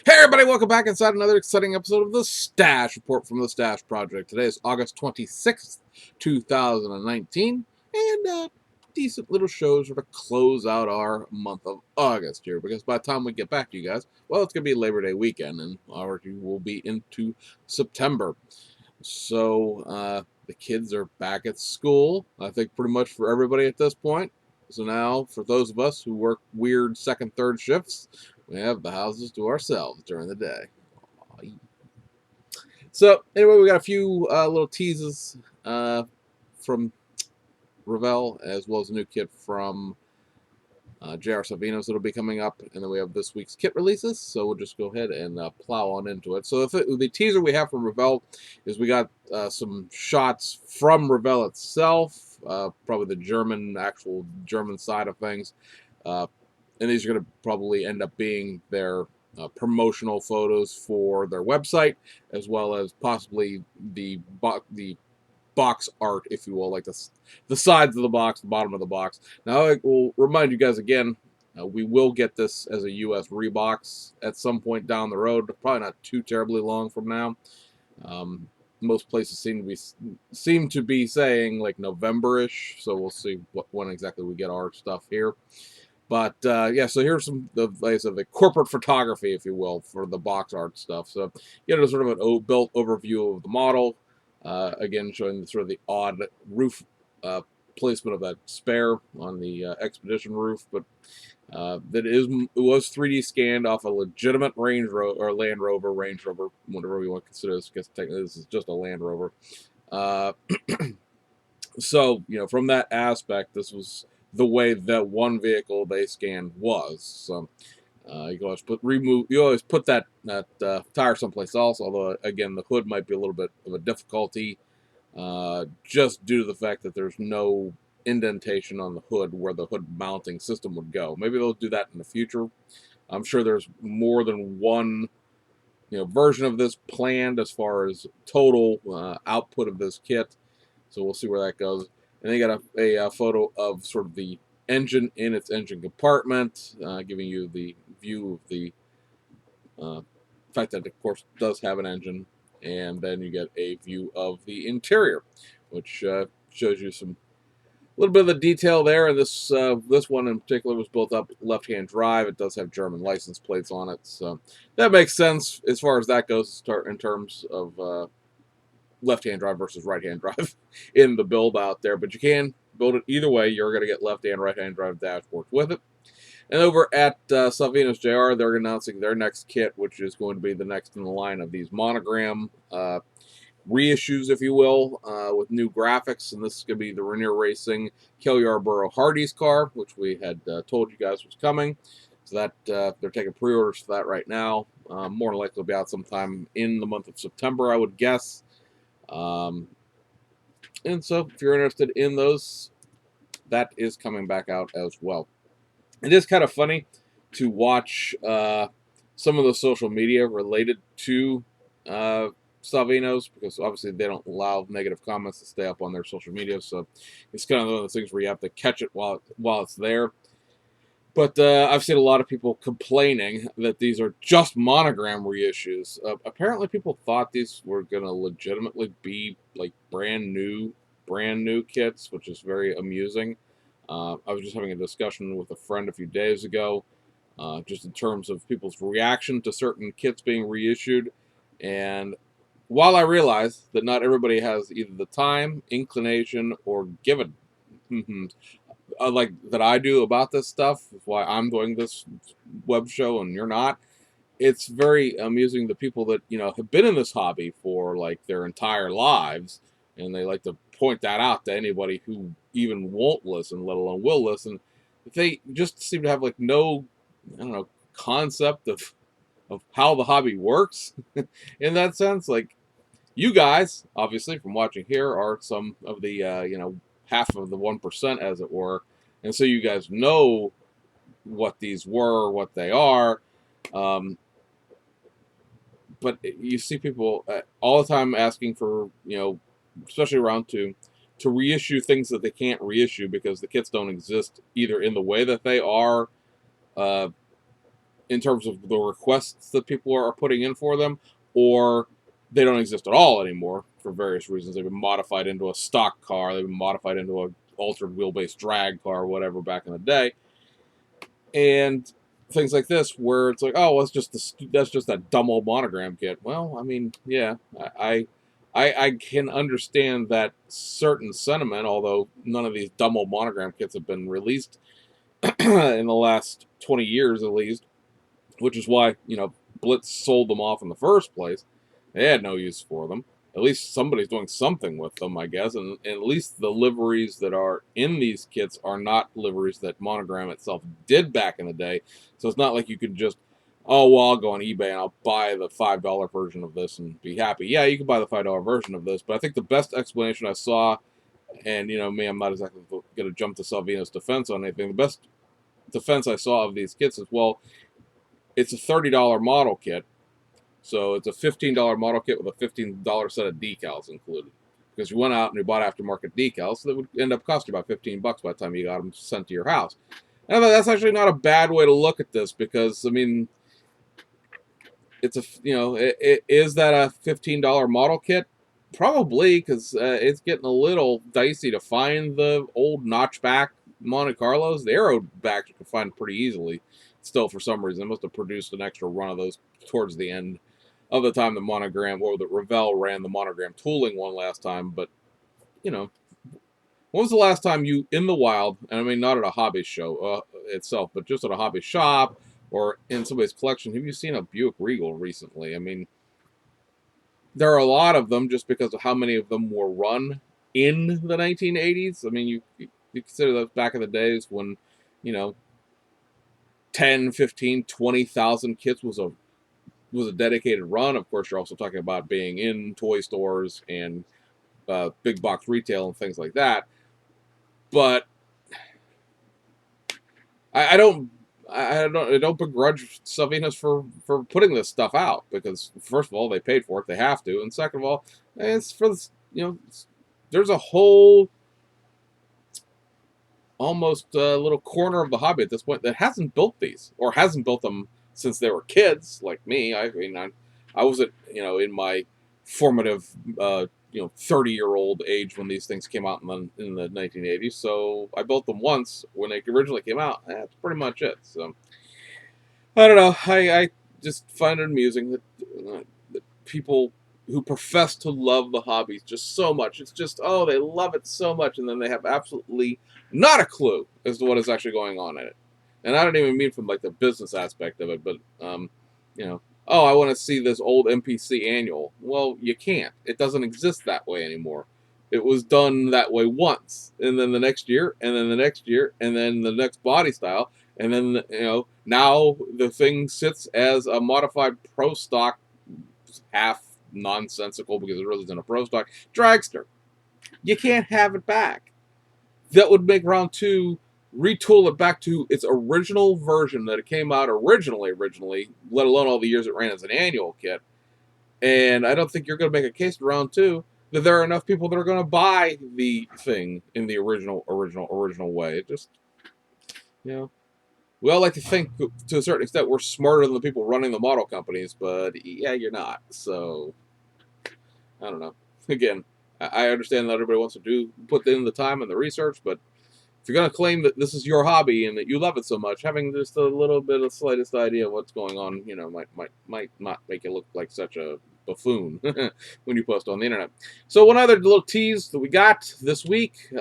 Hey everybody, welcome back inside another exciting episode of the Stash Report from the Stash Project. Today is August 26th, 2019, and decent little shows to close out our month of August here, because by the time we get back to you guys, well, it's going to be Labor Day weekend, and already we'll be into September. So, the kids are back at school, I think pretty much for everybody at this point. So now, for those of us who work weird second, third shifts, we have the houses to ourselves during the day. So anyway, we got a few little teases from Revell, as well as a new kit from JR Savinos that'll be coming up, and then we have this week's kit releases. So we'll just go ahead and plow on into it. So the teaser we have from Revell is we got some shots from Revell itself, probably the actual German side of things. And these are going to probably end up being their promotional photos for their website, as well as possibly the box art, if you will, like the sides of the box, the bottom of the box. Now, I will remind you guys again, we will get this as a U.S. rebox at some point down the road, probably not too terribly long from now. Most places seem to be saying like November-ish, so we'll see when exactly we get our stuff here. But yeah, so here's some the corporate photography, if you will, for the box art stuff. So you know, sort of an built overview of the model. Again, showing the sort of the odd roof placement of that spare on the Expedition roof, but it was 3D scanned off a legitimate Range Rover or Land Rover, Range Rover, whatever you want to consider this. Because technically, this is just a Land Rover. Uh, so you know, from that aspect, this was the way that one vehicle they scanned was. So you can always put that tire someplace else. Although again, the hood might be a little bit of a difficulty, just due to the fact that there's no indentation on the hood where the hood mounting system would go. Maybe they'll do that in the future. I'm sure there's more than one version of this planned as far as total output of this kit. So we'll see where that goes. And they got a photo of sort of the engine in its engine compartment, giving you the view of the fact that it, of course, does have an engine. And then you get a view of the interior, which shows you some little bit of the detail there. And this one in particular was built up left-hand drive. It does have German license plates on it, so that makes sense as far as that goes. In terms of left-hand drive versus right-hand drive in the build out there, but you can build it either way. You're going to get left and right-hand drive dashboards with it. And over at Salvinos JR, they're announcing their next kit, which is going to be the next in the line of these monogram reissues, if you will, with new graphics. And this is going to be the Rainier Racing Cale Yarborough Hardy's car, which we had told you guys was coming. So that they're taking pre-orders for that right now. More than likely will be out sometime in the month of September, I would guess. And so if you're interested in those, that is coming back out as well. It is kind of funny to watch some of the social media related to Salvinos, because obviously they don't allow negative comments to stay up on their social media. So it's kind of one of those things where you have to catch it while it's there. But I've seen a lot of people complaining that these are just monogram reissues. Apparently, people thought these were going to legitimately be like brand new kits, which is very amusing. I was just having a discussion with a friend a few days ago, just in terms of people's reaction to certain kits being reissued. And while I realize that not everybody has either the time, inclination, or given like that I do about this stuff, why I'm doing this web show and you're not, it's very amusing the people that have been in this hobby for like their entire lives, and they like to point that out to anybody who even won't listen, let alone will listen. They just seem to have like no, I don't know, concept of how the hobby works in that sense. Like, you guys, obviously, from watching here, are some of the half of the 1%, as it were, and so you guys know what these were, what they are. Um, but you see people all the time asking for, especially around two, to reissue things that they can't reissue because the kits don't exist either in the way that they are, uh, in terms of the requests that people are putting in for them, or they don't exist at all anymore for various reasons. They've been modified into a stock car, they've been modified into a altered wheelbase drag car, or whatever, back in the day, and things like this where it's like, oh, well, that's just that dumb old monogram kit. Well, I mean, yeah, I can understand that certain sentiment, although none of these dumb old monogram kits have been released in the last 20 years at least, which is why, Blitz sold them off in the first place. They had no use for them. At least somebody's doing something with them, I guess, and at least the liveries that are in these kits are not liveries that Monogram itself did back in the day. So it's not like you could just, oh, well, I'll go on eBay and I'll buy the $5 version of this and be happy. Yeah, you can buy the $5 version of this, but I think the best explanation I saw, and me, I'm not exactly going to jump to Salvino's defense on anything. The best defense I saw of these kits is, well, it's a $30 model kit, so it's a $15 model kit with a $15 set of decals included. Because you went out and you bought aftermarket decals, so that would end up costing you about $15 by the time you got them sent to your house. And I thought that's actually not a bad way to look at this, because I mean, it's is that a $15 model kit? Probably, because it's getting a little dicey to find the old notchback Monte Carlos. The Aero backs you can find pretty easily. Still, for some reason, they must have produced an extra run of those towards the end of the time the Monogram, or the Revell ran the Monogram tooling one last time. But when was the last time you, in the wild, and I mean not at a hobby show itself, but just at a hobby shop or in somebody's collection, have you seen a Buick Regal recently? I mean, there are a lot of them just because of how many of them were run in the 1980s. I mean, you consider those back in the days when, you know, 10, 15, 20,000 kits was a dedicated run. Of course, you're also talking about being in toy stores and big box retail and things like that. But I don't begrudge Salvinos for putting this stuff out, because first of all, they paid for it, they have to, and second of all, it's for this, there's a whole almost little corner of the hobby at this point that hasn't built these, or hasn't built them since they were kids like me. I mean, I wasn't in my formative 30-year-old age when these things came out in the 1980s. So I built them once when they originally came out. That's pretty much it. So I don't know. I just find it amusing that people who profess to love the hobby just so much, it's just, oh, they love it so much, and then they have absolutely not a clue as to what is actually going on in it. And I don't even mean from like the business aspect of it, but oh, I want to see this old MPC annual. Well, you can't. It doesn't exist that way anymore. It was done that way once, and then the next year, and then the next year, and then the next body style, and then now the thing sits as a modified pro stock, half nonsensical because it really isn't a pro stock dragster. You can't have it back. That would make round two retool it back to its original version that it came out originally, let alone all the years it ran as an annual kit. And I don't think you're going to make a case in round two that there are enough people that are going to buy the thing in the original way. It just, we all like to think to a certain extent we're smarter than the people running the model companies, but yeah, you're not. So I don't know. Again, I understand that everybody wants to put in the time and the research, but if you're going to claim that this is your hobby and that you love it so much, having just a little bit of slightest idea of what's going on, might not make you look like such a buffoon when you post on the internet. So one other little tease that we got this week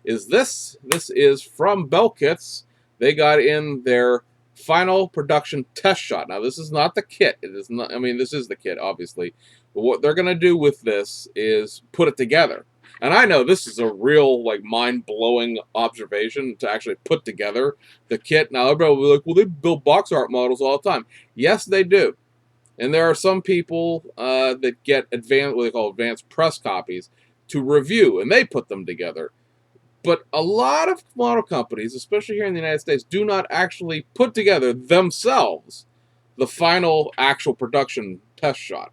is this. This is from Belkits. They got in their final production test shot. Now, this is not the kit. It is not. I mean, this is the kit, obviously. But what they're going to do with this is put it together. And I know this is a real, mind-blowing observation to actually put together the kit. Now, everybody will be like, well, they build box art models all the time. Yes, they do. And there are some people that get what they call advanced press copies to review, and they put them together. But a lot of model companies, especially here in the United States, do not actually put together themselves the final actual production test shot.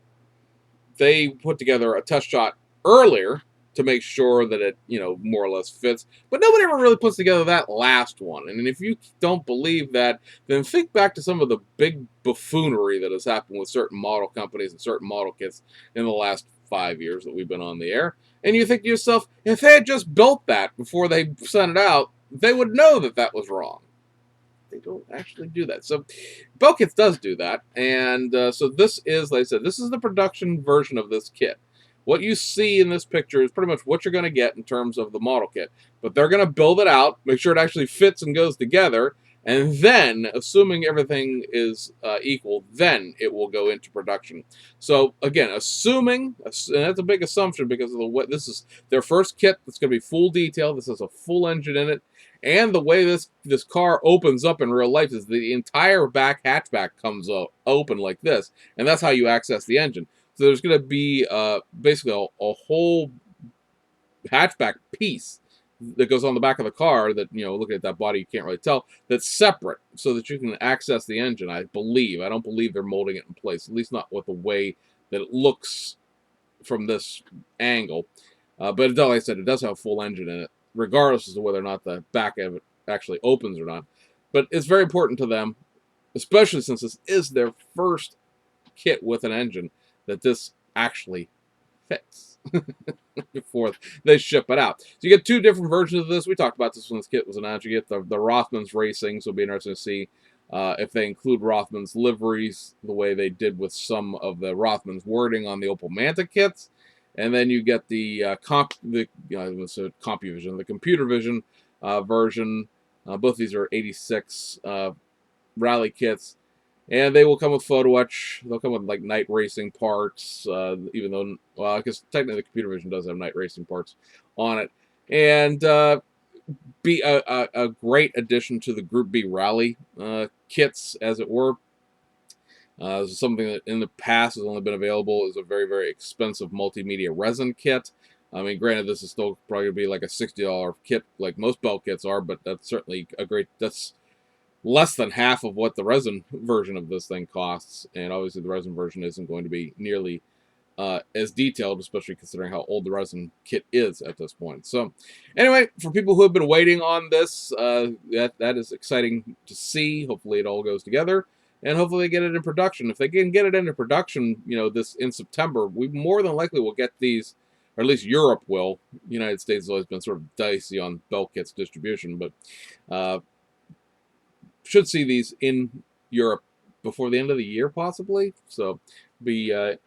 They put together a test shot earlier, to make sure that it, more or less fits. But nobody ever really puts together that last one. And if you don't believe that, then think back to some of the big buffoonery that has happened with certain model companies and certain model kits in the last 5 years that we've been on the air. And you think to yourself, if they had just built that before they sent it out, they would know that that was wrong. They don't actually do that. So Belkits does do that. And so this is, like I said, this is the production version of this kit. What you see in this picture is pretty much what you're going to get in terms of the model kit. But they're going to build it out, make sure it actually fits and goes together, and then, assuming everything is equal, then it will go into production. So again, assuming, and that's a big assumption because of what this is their first kit that's going to be full detail. This has a full engine in it, and the way this car opens up in real life is the entire back hatchback comes open like this, and that's how you access the engine. So there's going to be basically a whole hatchback piece that goes on the back of the car that, looking at that body, you can't really tell, that's separate so that you can access the engine, I believe. I don't believe they're molding it in place, at least not with the way that it looks from this angle. But like I said, it does have a full engine in it, regardless as to whether or not the back of it actually opens or not. But it's very important to them, especially since this is their first kit with an engine, that this actually fits before they ship it out. So you get two different versions of this. We talked about this when this kit was announced. You get the Rothmans Racing, so it'll be interesting to see if they include Rothmans liveries the way they did with some of the Rothmans wording on the Opel Manta kits. And then you get the CompuVision, the computer vision version. Both these are 86 rally kits. And they will come with photo etch. They'll come with like night racing parts, even though, well, I guess technically the computer vision does have night racing parts on it. And be a great addition to the Group B rally kits, as it were. This is something that in the past has only been available as a very, very expensive multimedia resin kit. I mean, granted, this is still probably going to be like a $60 kit, like most Bell kits are, but that's certainly that's less than half of what the resin version of this thing costs. And obviously, the resin version isn't going to be nearly as detailed, especially considering how old the resin kit is at this point. So, anyway, for people who have been waiting on this, that is exciting to see. Hopefully, it all goes together, and hopefully, they get it in production. If they can get it into production, this in September, we more than likely will get these, or at least Europe will. The United States has always been sort of dicey on Bell kits distribution, but should see these in Europe before the end of the year, possibly. So, be a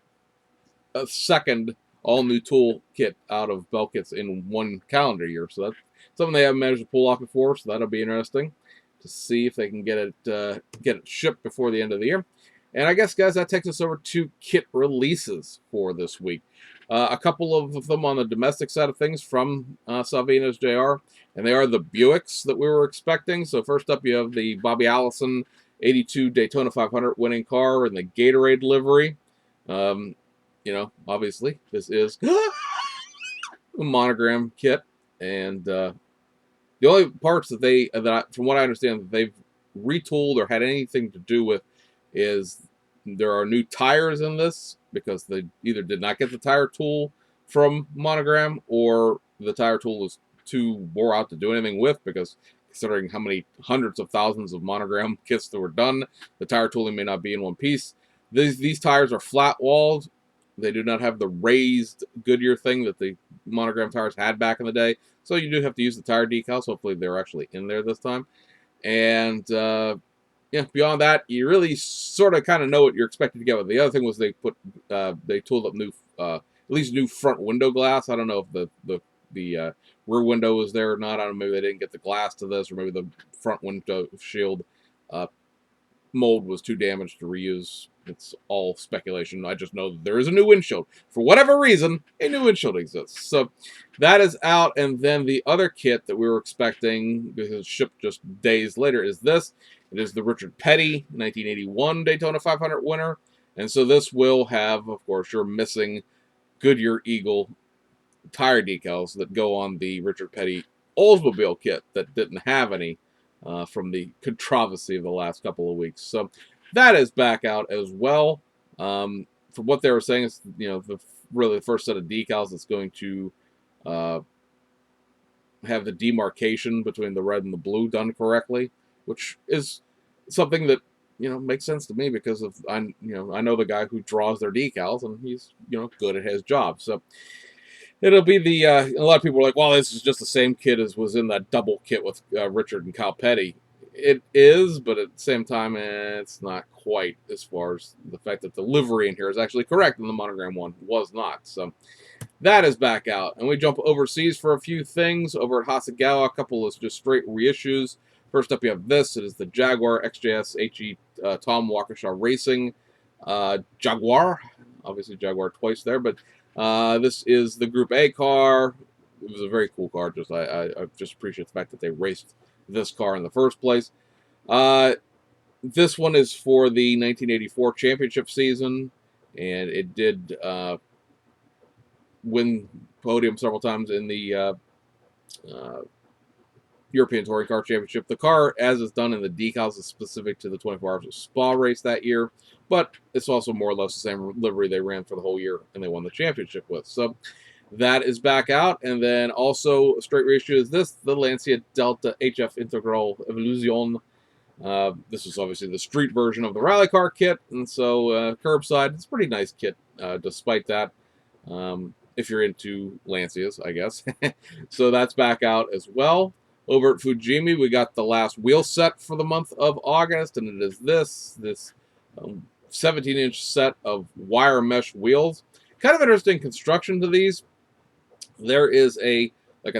second all-new tool kit out of Bell kits in one calendar year. So that's something they haven't managed to pull off before. So that'll be interesting to see if they can get it shipped before the end of the year. And I guess, guys, that takes us over to kit releases for this week. A couple of them on the domestic side of things from Salvino's JR, and they are the Buicks that we were expecting. So first up, you have the Bobby Allison 82 Daytona 500 winning car in the Gatorade livery. Obviously, this is a monogram kit, and the only parts that from what I understand, that they've retooled or had anything to do with is there are new tires in this, because they either did not get the tire tool from Monogram, or the tire tool was too wore out to do anything with, because considering how many hundreds of thousands of Monogram kits that were done, the tire tooling may not be in one piece. These tires are flat walled. They do not have the raised Goodyear thing that the Monogram tires had back in the day. So you do have to use the tire decals. Hopefully they're actually in there this time. And beyond that, you really sort of kind of know what you're expected to get with. The other thing was they tooled up new, at least new front window glass. I don't know if the rear window was there or not. I don't know, maybe they didn't get the glass to this, or maybe the front window shield mold was too damaged to reuse. It's all speculation. I just know that there is a new windshield. For whatever reason, a new windshield exists. So that is out. And then the other kit that we were expecting, because it shipped just days later, is this. It is the Richard Petty 1981 Daytona 500 winner. And so this will have, of course, your missing Goodyear Eagle tire decals that go on the Richard Petty Oldsmobile kit that didn't have any from the controversy of the last couple of weeks. So that is back out as well. From what they were saying, it's really the first set of decals that's going to uh, have the demarcation between the red and the blue done correctly, which is something that makes sense to me because of I know the guy who draws their decals and he's good at his job. So it'll be the a lot of people are like, well, this is just the same kit as was in that double kit with Richard and Cal Petty. It is, but at the same time, it's not quite, as far as the fact that the livery in here is actually correct and the monogram one was not. So that is back out. And we jump overseas for a few things. Over at Hasegawa, a couple of just straight reissues. First up, you have this. It is the Jaguar XJS HE Tom Waukesha Racing Jaguar. Obviously, Jaguar twice there, but this is the Group A car. It was a very cool car. I just appreciate the fact that they raced this car in the first place. This one is for the 1984 championship season, and it did win podium several times in the uh, European Touring Car Championship. The car, as is done in the decals, is specific to the 24 Hours of Spa race that year, but it's also more or less the same livery they ran for the whole year and they won the championship with. So that is back out. And then also a straight reissue is this, the Lancia Delta HF Integral Evolution. This is obviously the street version of the rally car kit, and so curbside, it's a pretty nice kit despite that. If you're into Lancias, I guess. So that's back out as well. Over at Fujimi, we got the last wheel set for the month of August, and it is this 17-inch set of wire mesh wheels. Kind of interesting construction to these. There is a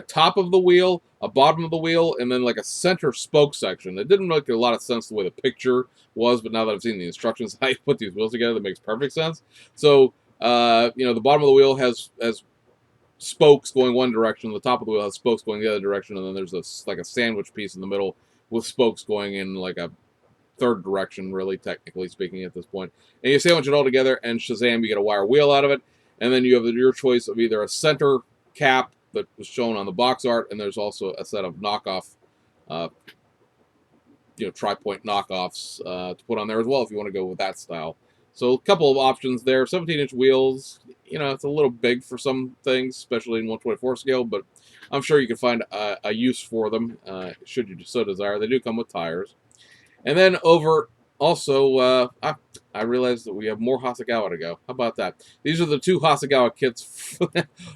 top of the wheel, a bottom of the wheel, and then like a center spoke section. It didn't make a lot of sense the way the picture was, but now that I've seen the instructions how you put these wheels together, that makes perfect sense. So the bottom of the wheel has spokes going one direction, the top of the wheel has spokes going the other direction, and then there's a sandwich piece in the middle with spokes going in like a third direction, really, technically speaking, at this point. And you sandwich it all together, and Shazam, you get a wire wheel out of it. And then you have your choice of either a center cap that was shown on the box art, and there's also a set of knockoff, tri-point knockoffs to put on there as well if you want to go with that style. So a couple of options there. 17-inch wheels, it's a little big for some things, especially in 1/24 scale, but I'm sure you can find a use for them should you so desire. They do come with tires. And then over also, I realized that we have more Hasegawa to go. How about that? These are the two Hasegawa kits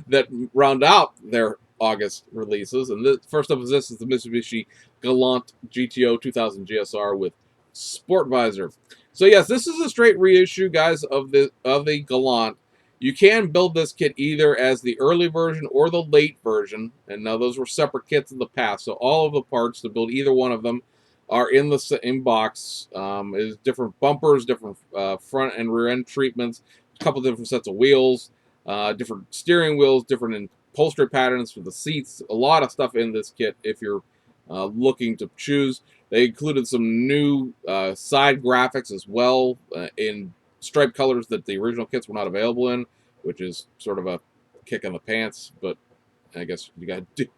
that round out their August releases. And first up is the Mitsubishi Galant GTO 2000 GSR with Sport Visor. So yes, this is a straight reissue, guys, of the Galant. You can build this kit either as the early version or the late version, and now those were separate kits in the past. So all of the parts to build either one of them are in the same box. Is different bumpers, different front and rear end treatments, a couple different sets of wheels, different steering wheels, different upholstery patterns for the seats. A lot of stuff in this kit if you're looking to choose. They included some new side graphics as well in striped colors that the original kits were not available in, which is sort of a kick in the pants, but I guess you got to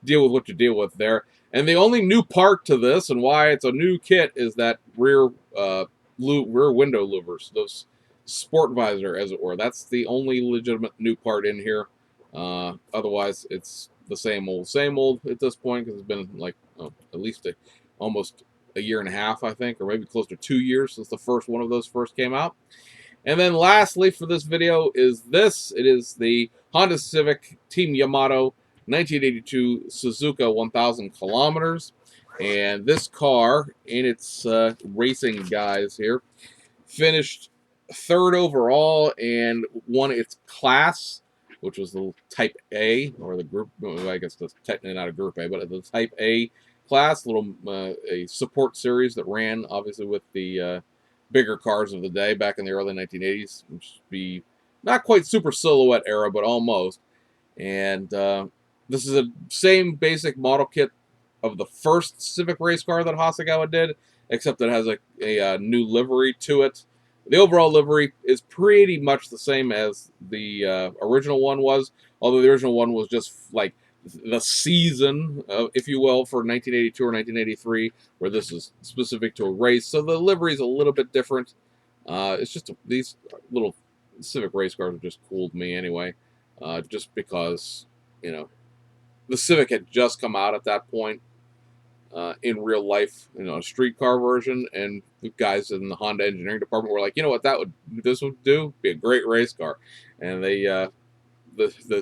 deal with what you deal with there. And the only new part to this, and why it's a new kit, is that rear window louvers, those sport visor, as it were. That's the only legitimate new part in here. Otherwise, it's the same old at this point, because it's been like at least almost a year and a half, I think, or maybe close to 2 years since the first one of those first came out. And then lastly for this video is this. It is the Honda Civic Team Yamato 1982 Suzuka 1000 kilometers. And this car, in its racing guise here, finished third overall and won its class, which was the Type A, or the group, I guess that's technically not a Group A, but the Type A class, a support series that ran, obviously, with the bigger cars of the day back in the early 1980s, which would be not quite super silhouette era, but almost. And this is the same basic model kit of the first Civic race car that Hasegawa did, except it has a new livery to it. The overall livery is pretty much the same as the original one was, although the original one was just like the season, if you will, for 1982 or 1983, where this is specific to a race. So the livery is a little bit different. It's just these little Civic race cars have just cooled me anyway, just because you know, the Civic had just come out at that point in real life, a streetcar version, and the guys in the Honda engineering department were like, you know what, this would do be a great race car, and the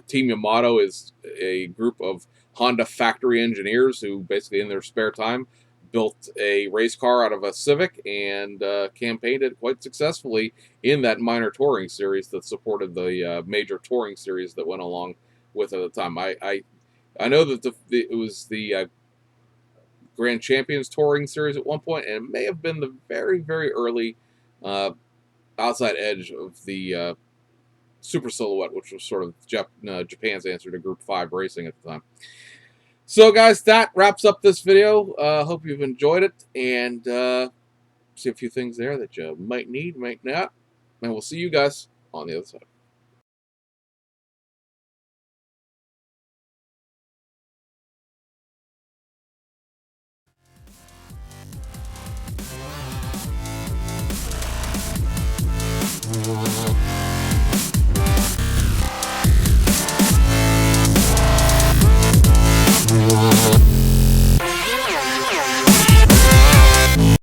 team Yamato is a group of Honda factory engineers who basically in their spare time built a race car out of a Civic and campaigned it quite successfully in that minor touring series that supported the major touring series that went along with it at the time. I know that it was the Grand Champions touring series at one point, and it may have been the very, very early uh, outside edge of the Super Silhouette, which was sort of Japan's answer to Group 5 racing at the time. So, guys, that wraps up this video. Hope you've enjoyed it, and see a few things there that you might need, might not. And we'll see you guys on the other side.